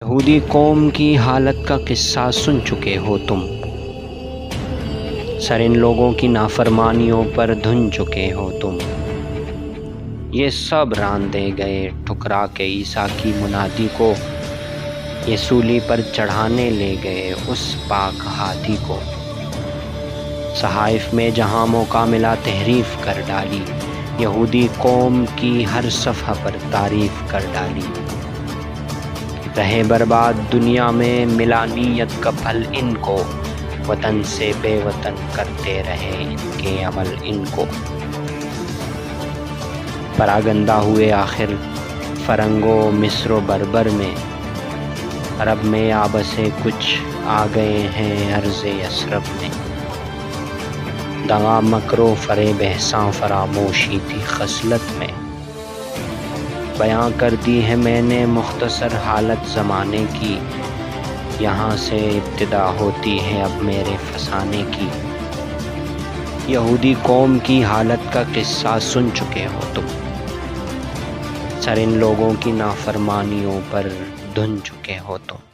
یہودی قوم کی حالت کا قصہ سن چکے ہو تم، سر ان لوگوں کی نافرمانیوں پر دھن چکے ہو تم۔ یہ سب ران دے گئے ٹھکرا کے عیسیٰ کی منادی کو، یہ سولی پر چڑھانے لے گئے اس پاک ہادی کو۔ صحائف میں جہاں موقع ملا تحریف کر ڈالی، یہودی قوم کی ہر صفحہ پر تعریف کر ڈالی۔ رہے برباد دنیا میں ملا نیت کا پھل ان کو، وطن سے بے وطن کرتے رہے ان کے عمل ان کو۔ پراگندہ ہوئے آخر فرنگ و مصر و بربر میں، عرب میں آبسے کچھ آ گئے ہیں عرض یثرب میں۔ دغا مکر و فریب احساں فراموشی تھی خصلت میں، بیاں کر دی ہے میں نے مختصر حالت زمانے کی، یہاں سے ابتدا ہوتی ہے اب میرے فسانے کی۔ یہودی قوم کی حالت کا قصہ سن چکے ہو تم، سر ان لوگوں کی نافرمانیوں پر دھن چکے ہو تم۔